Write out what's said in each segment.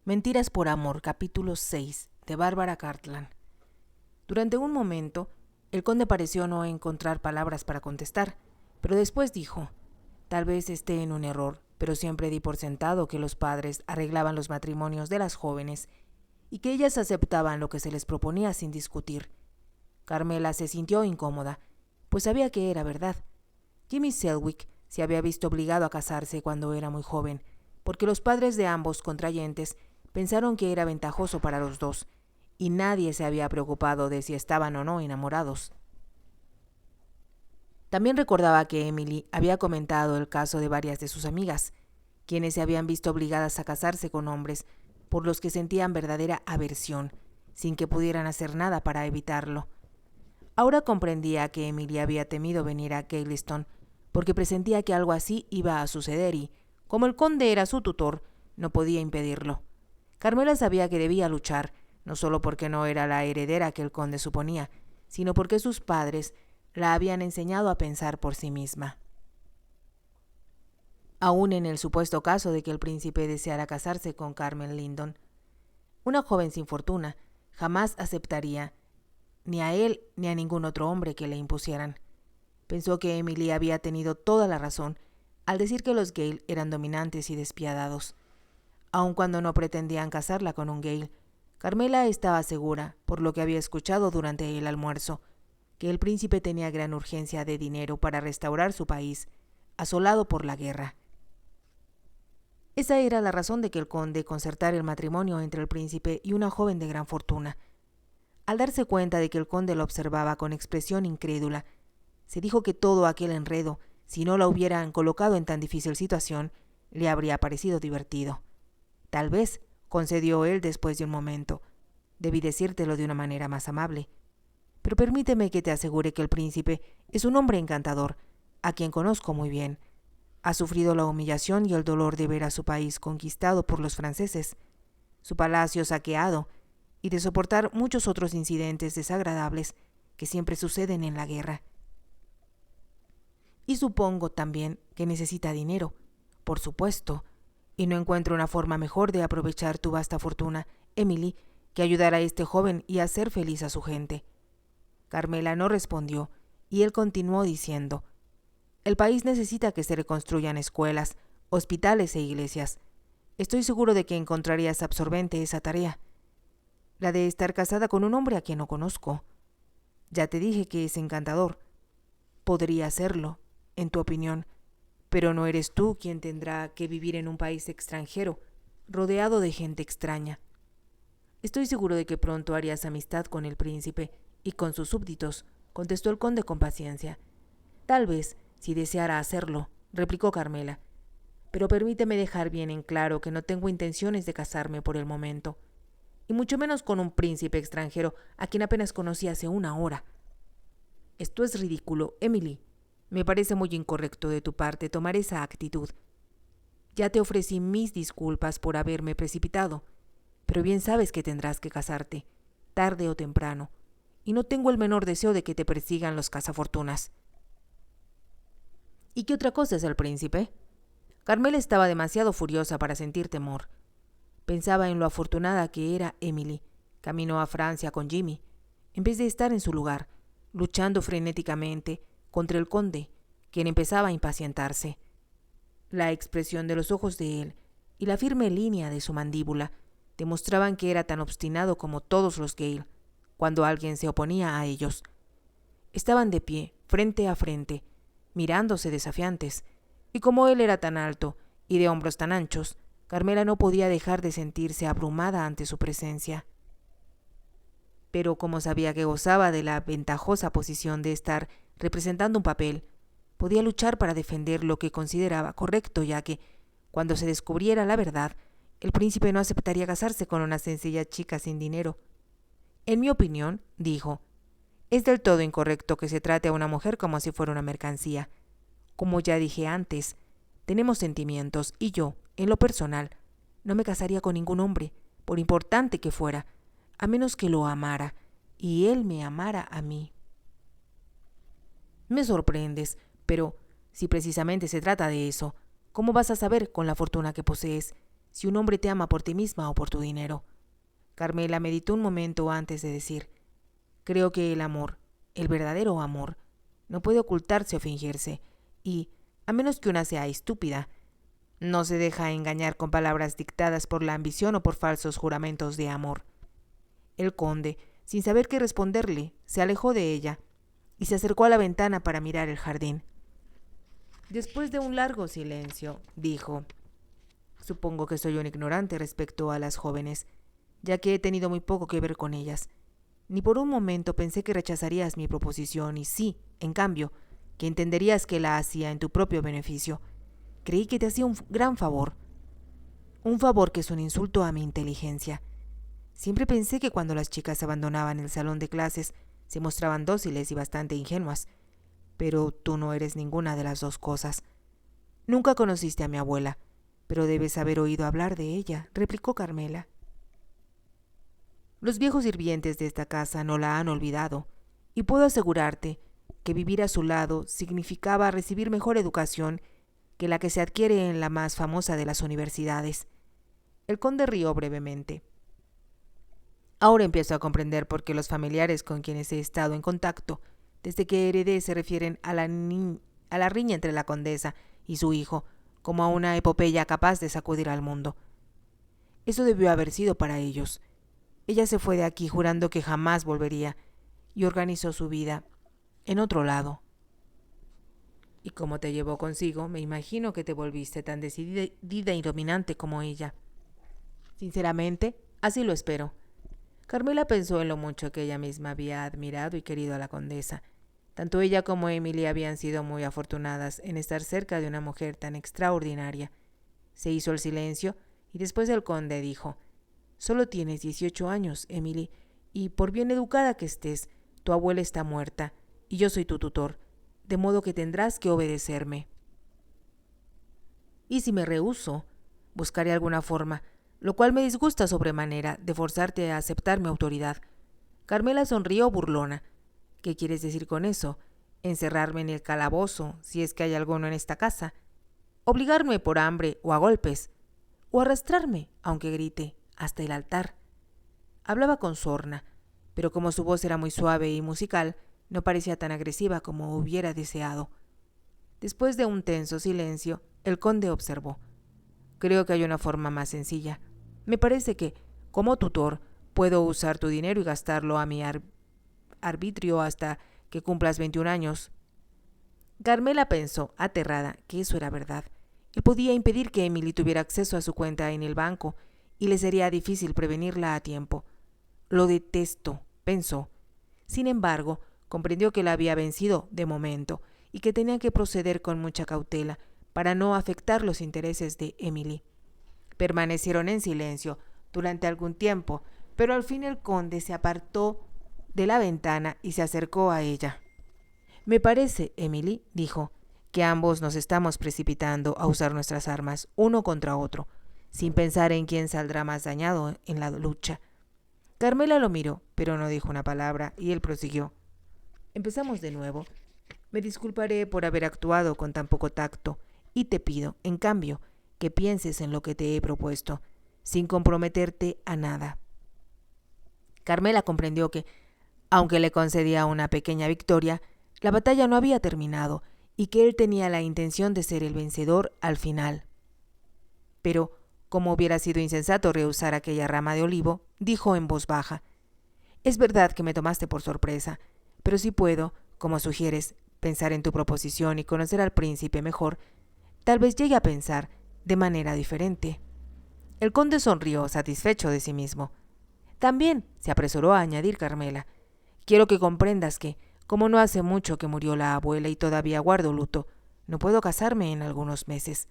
Mentiras por amor, capítulo 6, de Bárbara Cartland. Durante un momento, el conde pareció no encontrar palabras para contestar, pero después dijo: tal vez esté en un error, pero siempre di por sentado que los padres arreglaban los matrimonios de las jóvenes y que ellas aceptaban lo que se les proponía sin discutir. Carmela se sintió incómoda, pues sabía que era verdad. Jimmy Selwick se había visto obligado a casarse cuando era muy joven, porque los padres de ambos contrayentes pensaron que era ventajoso para los dos, y nadie se había preocupado de si estaban o no enamorados. También recordaba que Emily había comentado el caso de varias de sus amigas, quienes se habían visto obligadas a casarse con hombres por los que sentían verdadera aversión, sin que pudieran hacer nada para evitarlo. Ahora comprendía que Emily había temido venir a Keighleston, porque presentía que algo así iba a suceder y, como el conde era su tutor, no podía impedirlo. Carmela sabía que debía luchar, no solo porque no era la heredera que el conde suponía, sino porque sus padres la habían enseñado a pensar por sí misma. Aún en el supuesto caso de que el príncipe deseara casarse con Carmen Lyndon, una joven sin fortuna jamás aceptaría ni a él ni a ningún otro hombre que le impusieran. Pensó que Emily había tenido toda la razón al decir que los Gale eran dominantes y despiadados. Aun cuando no pretendían casarla con un Gale, Carmela estaba segura, por lo que había escuchado durante el almuerzo, que el príncipe tenía gran urgencia de dinero para restaurar su país, asolado por la guerra. Esa era la razón de que el conde concertara el matrimonio entre el príncipe y una joven de gran fortuna. Al darse cuenta de que el conde lo observaba con expresión incrédula, se dijo que todo aquel enredo, si no la hubieran colocado en tan difícil situación, le habría parecido divertido. Tal vez, concedió él después de un momento, debí decírtelo de una manera más amable. Pero permíteme que te asegure que el príncipe es un hombre encantador, a quien conozco muy bien. Ha sufrido la humillación y el dolor de ver a su país conquistado por los franceses, su palacio saqueado, y de soportar muchos otros incidentes desagradables que siempre suceden en la guerra. Y supongo también que necesita dinero, por supuesto, y no encuentro una forma mejor de aprovechar tu vasta fortuna, Emily, que ayudar a este joven y hacer feliz a su gente. Carmela no respondió, y él continuó diciendo: el país necesita que se reconstruyan escuelas, hospitales e iglesias. Estoy seguro de que encontrarías absorbente esa tarea, la de estar casada con un hombre a quien no conozco. Ya te dije que es encantador. Podría serlo, en tu opinión, pero no eres tú quien tendrá que vivir en un país extranjero, rodeado de gente extraña. Estoy seguro de que pronto harías amistad con el príncipe y con sus súbditos, contestó el conde con paciencia. Tal vez, si deseara hacerlo, replicó Carmela, pero permíteme dejar bien en claro que no tengo intenciones de casarme por el momento, y mucho menos con un príncipe extranjero a quien apenas conocí hace una hora. Esto es ridículo, Emily. Me parece muy incorrecto de tu parte tomar esa actitud. Ya te ofrecí mis disculpas por haberme precipitado, pero bien sabes que tendrás que casarte, tarde o temprano, y no tengo el menor deseo de que te persigan los cazafortunas. ¿Y qué otra cosa es el príncipe? Carmela estaba demasiado furiosa para sentir temor. Pensaba en lo afortunada que era Emily. Caminó a Francia con Jimmy, en vez de estar en su lugar, luchando frenéticamente contra el conde, quien empezaba a impacientarse. La expresión de los ojos de él y la firme línea de su mandíbula demostraban que era tan obstinado como todos los Gale, cuando alguien se oponía a ellos. Estaban de pie, frente a frente, mirándose desafiantes, y como él era tan alto y de hombros tan anchos, Carmela no podía dejar de sentirse abrumada ante su presencia. Pero como sabía que gozaba de la ventajosa posición de estar representando un papel, podía luchar para defender lo que consideraba correcto, ya que, cuando se descubriera la verdad, el príncipe no aceptaría casarse con una sencilla chica sin dinero. En mi opinión, dijo, es del todo incorrecto que se trate a una mujer como si fuera una mercancía. Como ya dije antes, tenemos sentimientos y yo, en lo personal, no me casaría con ningún hombre, por importante que fuera, a menos que lo amara, y él me amara a mí. Me sorprendes, pero si precisamente se trata de eso, ¿cómo vas a saber, con la fortuna que posees, si un hombre te ama por ti misma o por tu dinero. Carmela meditó un momento antes de decir: creo que el amor, el verdadero amor, no puede ocultarse o fingirse, y, a menos que una sea estúpida, no se deja engañar con palabras dictadas por la ambición o por falsos juramentos de amor. El conde, sin saber qué responderle, se alejó de ella y se acercó a la ventana para mirar el jardín. Después de un largo silencio, dijo: supongo que soy un ignorante respecto a las jóvenes, ya que he tenido muy poco que ver con ellas. Ni por un momento pensé que rechazarías mi proposición y sí, en cambio, que entenderías que la hacía en tu propio beneficio. Creí que te hacía un gran favor. Un favor que es un insulto a mi inteligencia. Siempre pensé que cuando las chicas abandonaban el salón de clases se mostraban dóciles y bastante ingenuas, pero tú no eres ninguna de las dos cosas. Nunca conociste a mi abuela, pero debes haber oído hablar de ella, replicó Carmela. Los viejos sirvientes de esta casa no la han olvidado, y puedo asegurarte que vivir a su lado significaba recibir mejor educación que la que se adquiere en la más famosa de las universidades. El conde rió brevemente. Ahora empiezo a comprender por qué los familiares con quienes he estado en contacto desde que heredé se refieren a la riña entre la condesa y su hijo como a una epopeya capaz de sacudir al mundo. Eso debió haber sido para ellos. Ella se fue de aquí jurando que jamás volvería y organizó su vida en otro lado. Y como te llevó consigo, me imagino que te volviste tan decidida y dominante como ella. Sinceramente, así lo espero. Carmela pensó en lo mucho que ella misma había admirado y querido a la condesa. Tanto ella como Emily habían sido muy afortunadas en estar cerca de una mujer tan extraordinaria. Se hizo el silencio y después el conde dijo: solo tienes 18 años, Emily, y por bien educada que estés, tu abuela está muerta y yo soy tu tutor, de modo que tendrás que obedecerme. Y si me rehúso, buscaré alguna forma, lo cual me disgusta sobremanera, de forzarte a aceptar mi autoridad. Carmela sonrió burlona. ¿Qué quieres decir con eso? ¿Encerrarme en el calabozo, si es que hay alguno en esta casa? ¿Obligarme por hambre o a golpes? ¿O arrastrarme, aunque grite, hasta el altar? Hablaba con sorna, pero como su voz era muy suave y musical, no parecía tan agresiva como hubiera deseado. Después de un tenso silencio, el conde observó: creo que hay una forma más sencilla. Me parece que, como tutor, puedo usar tu dinero y gastarlo a mi arbitrio hasta que cumplas 21 años. Carmela pensó, aterrada, que eso era verdad. Él podía impedir que Emily tuviera acceso a su cuenta en el banco y le sería difícil prevenirla a tiempo. Lo detesto, pensó. Sin embargo, comprendió que la había vencido de momento y que tenía que proceder con mucha cautela para no afectar los intereses de Emily. Permanecieron en silencio durante algún tiempo, pero al fin el conde se apartó de la ventana y se acercó a ella. Me parece, Emily, dijo, que ambos nos estamos precipitando a usar nuestras armas uno contra otro, sin pensar en quién saldrá más dañado en la lucha. Carmela lo miró, pero no dijo una palabra, y él prosiguió: empezamos de nuevo. Me disculparé por haber actuado con tan poco tacto, y te pido, en cambio, que pienses en lo que te he propuesto, sin comprometerte a nada. Carmela comprendió que, aunque le concedía una pequeña victoria, la batalla no había terminado y que él tenía la intención de ser el vencedor al final. Pero, como hubiera sido insensato rehusar aquella rama de olivo, dijo en voz baja: es verdad que me tomaste por sorpresa, pero si puedo, como sugieres, pensar en tu proposición y conocer al príncipe mejor, tal vez llegue a pensar de manera diferente. El conde sonrió, satisfecho de sí mismo. También, se apresuró a añadir Carmela, quiero que comprendas que, como no hace mucho que murió la abuela y todavía guardo luto, no puedo casarme en algunos meses.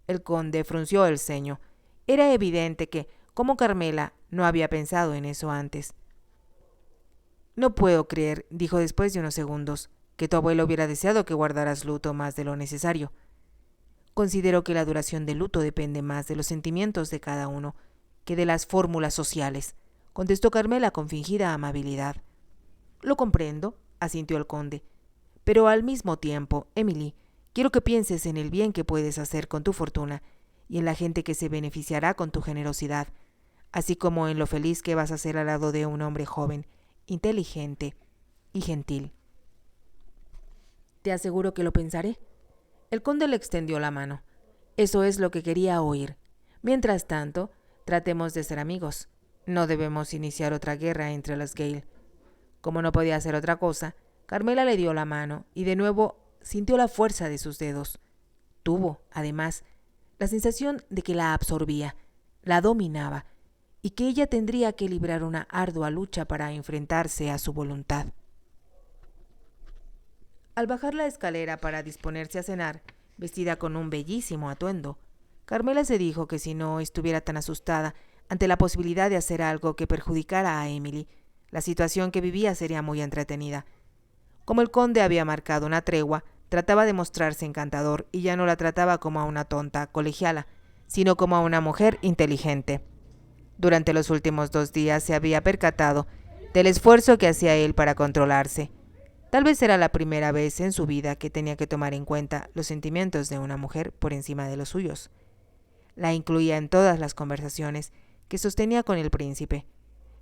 El conde frunció el ceño. Era evidente que, como Carmela, no había pensado en eso antes. No puedo creer, dijo después de unos segundos, que tu abuela hubiera deseado que guardaras luto más de lo necesario. Considero que la duración del luto depende más de los sentimientos de cada uno que de las fórmulas sociales, contestó Carmela con fingida amabilidad. Lo comprendo, asintió el conde, pero al mismo tiempo, Emily, quiero que pienses en el bien que puedes hacer con tu fortuna y en la gente que se beneficiará con tu generosidad, así como en lo feliz que vas a ser al lado de un hombre joven, inteligente y gentil. Te aseguro que lo pensaré. El conde le extendió la mano. Eso es lo que quería oír. Mientras tanto, tratemos de ser amigos. No debemos iniciar otra guerra entre los Gale. Como no podía hacer otra cosa, Carmela le dio la mano y de nuevo sintió la fuerza de sus dedos. Tuvo, además, la sensación de que la absorbía, la dominaba, y que ella tendría que librar una ardua lucha para enfrentarse a su voluntad. Al bajar la escalera para disponerse a cenar, vestida con un bellísimo atuendo, Carmela se dijo que si no estuviera tan asustada ante la posibilidad de hacer algo que perjudicara a Emily, la situación que vivía sería muy entretenida. Como el conde había marcado una tregua, trataba de mostrarse encantador y ya no la trataba como a una tonta colegiala, sino como a una mujer inteligente. Durante los últimos 2 días se había percatado del esfuerzo que hacía él para controlarse. Tal vez era la primera vez en su vida que tenía que tomar en cuenta los sentimientos de una mujer por encima de los suyos. La incluía en todas las conversaciones que sostenía con el príncipe.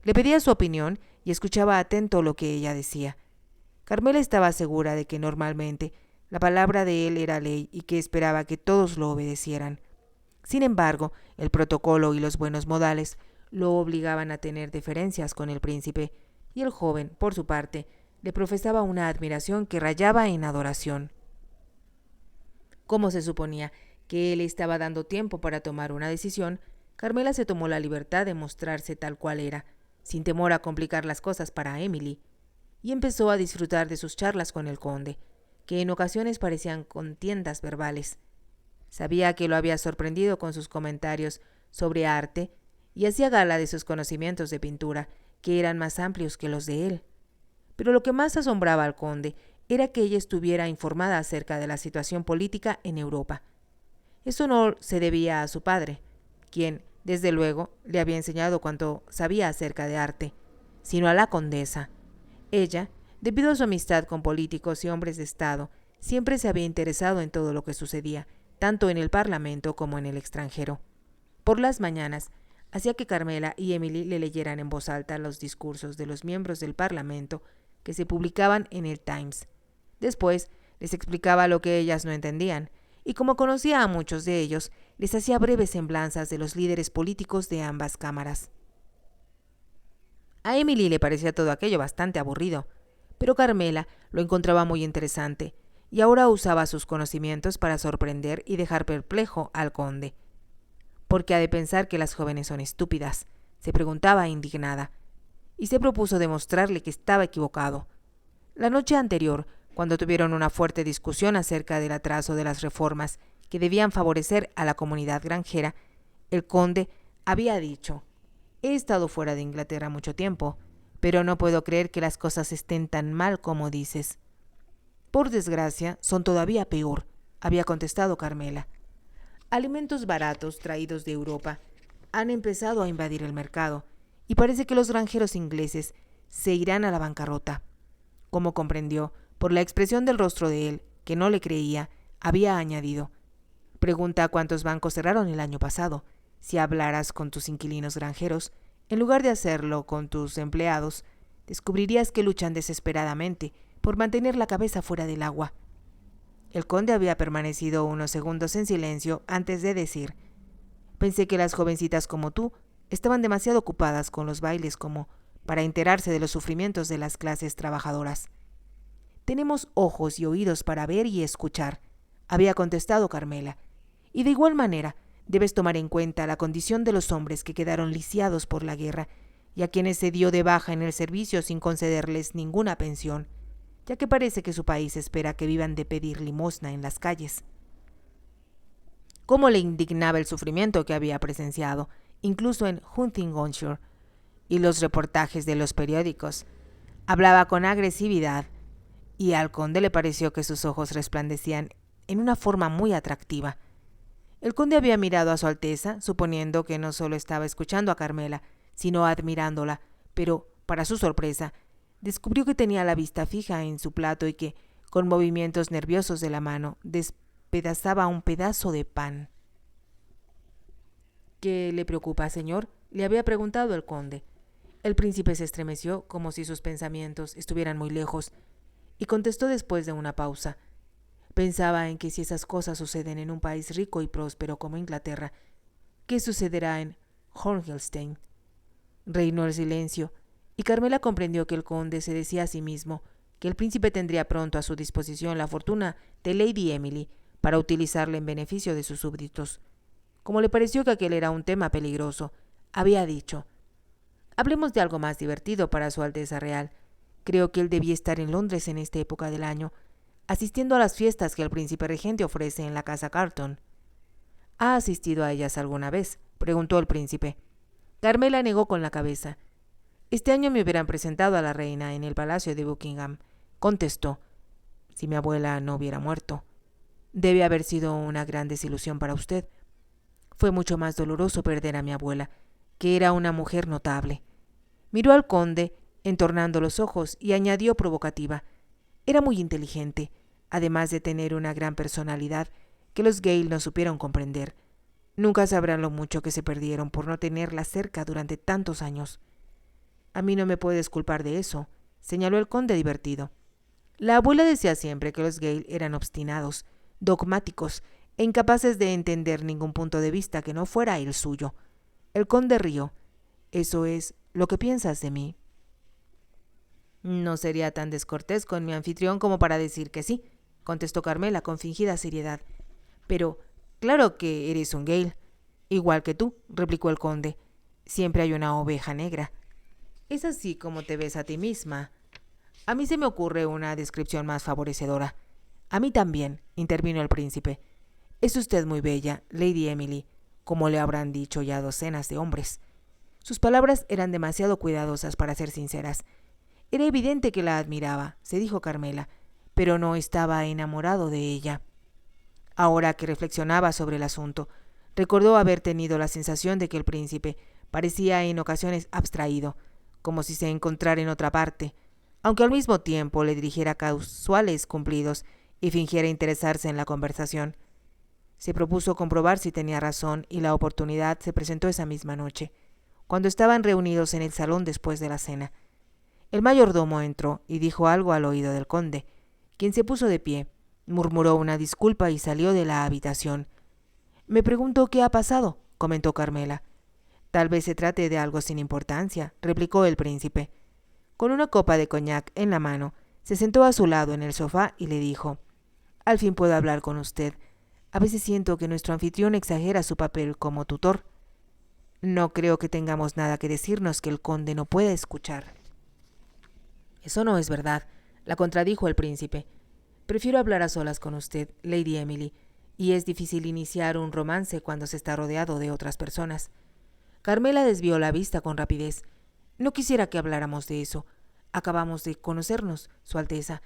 Le pedía su opinión y escuchaba atento lo que ella decía. Carmela estaba segura de que normalmente la palabra de él era ley y que esperaba que todos lo obedecieran. Sin embargo, el protocolo y los buenos modales lo obligaban a tener deferencias con el príncipe, y el joven, por su parte, le profesaba una admiración que rayaba en adoración. Como se suponía que él estaba dando tiempo para tomar una decisión, Carmela se tomó la libertad de mostrarse tal cual era, sin temor a complicar las cosas para Emily, y empezó a disfrutar de sus charlas con el conde, que en ocasiones parecían contiendas verbales. Sabía que lo había sorprendido con sus comentarios sobre arte y hacía gala de sus conocimientos de pintura, que eran más amplios que los de él. Pero lo que más asombraba al conde era que ella estuviera informada acerca de la situación política en Europa. Eso no se debía a su padre, quien, desde luego, le había enseñado cuanto sabía acerca de arte, sino a la condesa. Ella, debido a su amistad con políticos y hombres de Estado, siempre se había interesado en todo lo que sucedía, tanto en el Parlamento como en el extranjero. Por las mañanas, hacía que Carmela y Emily le leyeran en voz alta los discursos de los miembros del Parlamento que se publicaban en el Times. Después, les explicaba lo que ellas no entendían, y como conocía a muchos de ellos, les hacía breves semblanzas de los líderes políticos de ambas cámaras. A Emily le parecía todo aquello bastante aburrido, pero Carmela lo encontraba muy interesante, y ahora usaba sus conocimientos para sorprender y dejar perplejo al conde. ¿Por qué ha de pensar que las jóvenes son estúpidas?, se preguntaba indignada, y se propuso demostrarle que estaba equivocado. La noche anterior, cuando tuvieron una fuerte discusión acerca del atraso de las reformas que debían favorecer a la comunidad granjera, el conde había dicho: «He estado fuera de Inglaterra mucho tiempo, pero no puedo creer que las cosas estén tan mal como dices». «Por desgracia, son todavía peor», había contestado Carmela. «Alimentos baratos traídos de Europa han empezado a invadir el mercado, y parece que los granjeros ingleses se irán a la bancarrota». Como comprendió, por la expresión del rostro de él, que no le creía, había añadido: «Pregunta cuántos bancos cerraron el año pasado. Si hablaras con tus inquilinos granjeros, en lugar de hacerlo con tus empleados, descubrirías que luchan desesperadamente por mantener la cabeza fuera del agua». El conde había permanecido unos segundos en silencio antes de decir: «Pensé que las jovencitas como tú estaban demasiado ocupadas con los bailes como para enterarse de los sufrimientos de las clases trabajadoras». «Tenemos ojos y oídos para ver y escuchar», había contestado Carmela, «y de igual manera debes tomar en cuenta la condición de los hombres que quedaron lisiados por la guerra y a quienes se dio de baja en el servicio sin concederles ninguna pensión, ya que parece que su país espera que vivan de pedir limosna en las calles». Cómo le indignaba el sufrimiento que había presenciado, incluso en Huntingdonshire, y los reportajes de los periódicos. Hablaba con agresividad, y al conde le pareció que sus ojos resplandecían en una forma muy atractiva. El conde había mirado a su Alteza, suponiendo que no solo estaba escuchando a Carmela, sino admirándola, pero, para su sorpresa, descubrió que tenía la vista fija en su plato y que, con movimientos nerviosos de la mano, despedazaba un pedazo de pan. ¿Qué le preocupa, señor?, le había preguntado el conde. El príncipe se estremeció como si sus pensamientos estuvieran muy lejos y contestó después de una pausa. Pensaba en que si esas cosas suceden en un país rico y próspero como Inglaterra, ¿qué sucederá en Hornstein? Reinó el silencio, y Carmela comprendió que el conde se decía a sí mismo que el príncipe tendría pronto a su disposición la fortuna de Lady Emily para utilizarla en beneficio de sus súbditos. Como le pareció que aquel era un tema peligroso, había dicho: «Hablemos de algo más divertido para su Alteza Real. Creo que él debía estar en Londres en esta época del año, asistiendo a las fiestas que el príncipe regente ofrece en la casa Carlton». «¿Ha asistido a ellas alguna vez?», preguntó el príncipe. Carmela negó con la cabeza. «Este año me hubieran presentado a la reina en el palacio de Buckingham», contestó, «si mi abuela no hubiera muerto». «Debe haber sido una gran desilusión para usted». «Fue mucho más doloroso perder a mi abuela, que era una mujer notable». Miró al conde, entornando los ojos, y añadió provocativa: «Era muy inteligente, además de tener una gran personalidad que los Gale no supieron comprender. Nunca sabrán lo mucho que se perdieron por no tenerla cerca durante tantos años». «A mí no me puedes culpar de eso», señaló el conde divertido. «La abuela decía siempre que los Gale eran obstinados, dogmáticos e incapaces de entender ningún punto de vista que no fuera el suyo». El conde rió. «¿Eso es lo que piensas de mí?» «No sería tan descortés con mi anfitrión como para decir que sí», contestó Carmela con fingida seriedad. «Pero claro que eres un Gale». «Igual que tú», replicó el conde. «Siempre hay una oveja negra». «Es así como te ves a ti misma». «A mí se me ocurre una descripción más favorecedora». «A mí también», intervino el príncipe. «Es usted muy bella, Lady Emily, como le habrán dicho ya docenas de hombres». Sus palabras eran demasiado cuidadosas para ser sinceras. Era evidente que la admiraba, se dijo Carmela, pero no estaba enamorado de ella. Ahora que reflexionaba sobre el asunto, recordó haber tenido la sensación de que el príncipe parecía en ocasiones abstraído, como si se encontrara en otra parte, aunque al mismo tiempo le dirigiera casuales cumplidos y fingiera interesarse en la conversación. Se propuso comprobar si tenía razón, y la oportunidad se presentó esa misma noche, cuando estaban reunidos en el salón después de la cena. El mayordomo entró y dijo algo al oído del conde, quien se puso de pie, murmuró una disculpa y salió de la habitación. «Me pregunto qué ha pasado», comentó Carmela. «Tal vez se trate de algo sin importancia», replicó el príncipe. Con una copa de coñac en la mano, se sentó a su lado en el sofá y le dijo: «Al fin puedo hablar con usted. A veces siento que nuestro anfitrión exagera su papel como tutor. No creo que tengamos nada que decirnos que el conde no pueda escuchar». «Eso no es verdad», la contradijo el príncipe. «Prefiero hablar a solas con usted, Lady Emily, y es difícil iniciar un romance cuando se está rodeado de otras personas». Carmela desvió la vista con rapidez. «No quisiera que habláramos de eso. Acabamos de conocernos, Su Alteza,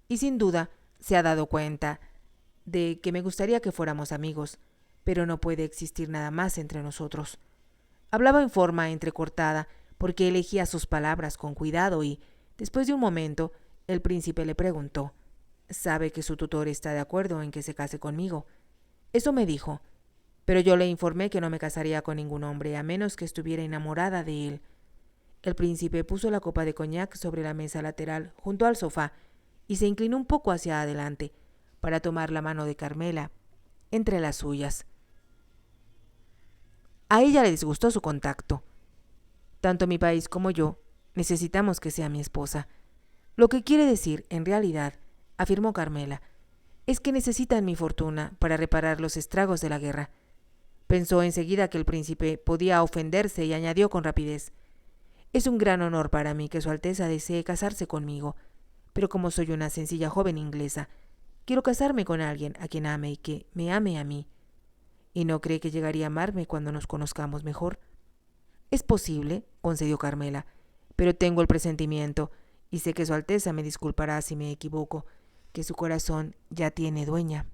y sin duda se ha dado cuenta de que me gustaría que fuéramos amigos, pero no puede existir nada más entre nosotros». Hablaba en forma entrecortada, porque elegía sus palabras con cuidado y, después de un momento, el príncipe le preguntó: «¿Sabe que su tutor está de acuerdo en que se case conmigo?» «Eso me dijo, pero yo le informé que no me casaría con ningún hombre a menos que estuviera enamorada de él». El príncipe puso la copa de coñac sobre la mesa lateral junto al sofá y se inclinó un poco hacia adelante para tomar la mano de Carmela entre las suyas. A ella le disgustó su contacto. «Tanto mi país como yo necesitamos que sea mi esposa. Lo que quiere decir, en realidad», afirmó Carmela, «es que necesitan mi fortuna para reparar los estragos de la guerra». Pensó enseguida que el príncipe podía ofenderse y añadió con rapidez: «Es un gran honor para mí que Su Alteza desee casarse conmigo, pero como soy una sencilla joven inglesa, quiero casarme con alguien a quien ame y que me ame a mí». «¿Y no cree que llegaría a amarme cuando nos conozcamos mejor?» «Es posible», concedió Carmela, «pero tengo el presentimiento, y sé que Su Alteza me disculpará si me equivoco, que su corazón ya tiene dueña».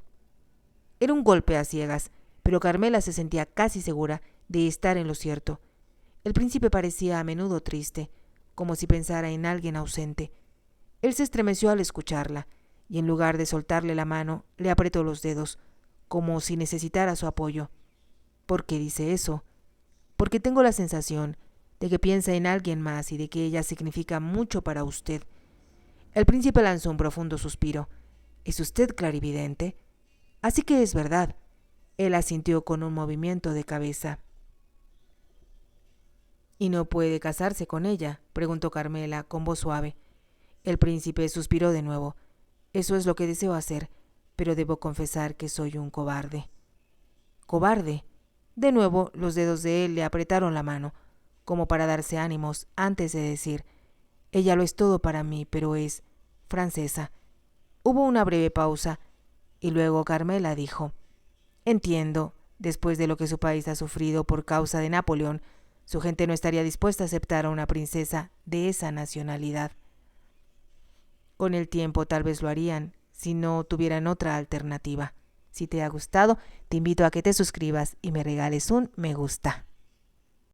Era un golpe a ciegas, pero Carmela se sentía casi segura de estar en lo cierto. El príncipe parecía a menudo triste, como si pensara en alguien ausente. Él se estremeció al escucharla, y en lugar de soltarle la mano, le apretó los dedos, como si necesitara su apoyo. «¿Por qué dice eso?». porque tengo la sensación de que piensa en alguien más y de que ella significa mucho para usted». El príncipe lanzó un profundo suspiro. «¿Es usted clarividente?». «Así que es verdad». Él asintió con un movimiento de cabeza. «¿Y no puede casarse con ella?», preguntó Carmela con voz suave. El príncipe suspiró de nuevo. «Eso es lo que deseo hacer, pero debo confesar que soy un cobarde». «¿Cobarde?». De nuevo los dedos de él le apretaron la mano, como para darse ánimos, antes de decir: «Ella lo es todo para mí, pero es francesa». Hubo una breve pausa, y luego Carmela dijo: «Entiendo, después de lo que su país ha sufrido por causa de Napoleón, su gente no estaría dispuesta a aceptar a una princesa de esa nacionalidad». «Con el tiempo tal vez lo harían, si no tuvieran otra alternativa». Si te ha gustado, te invito a que te suscribas y me regales un me gusta.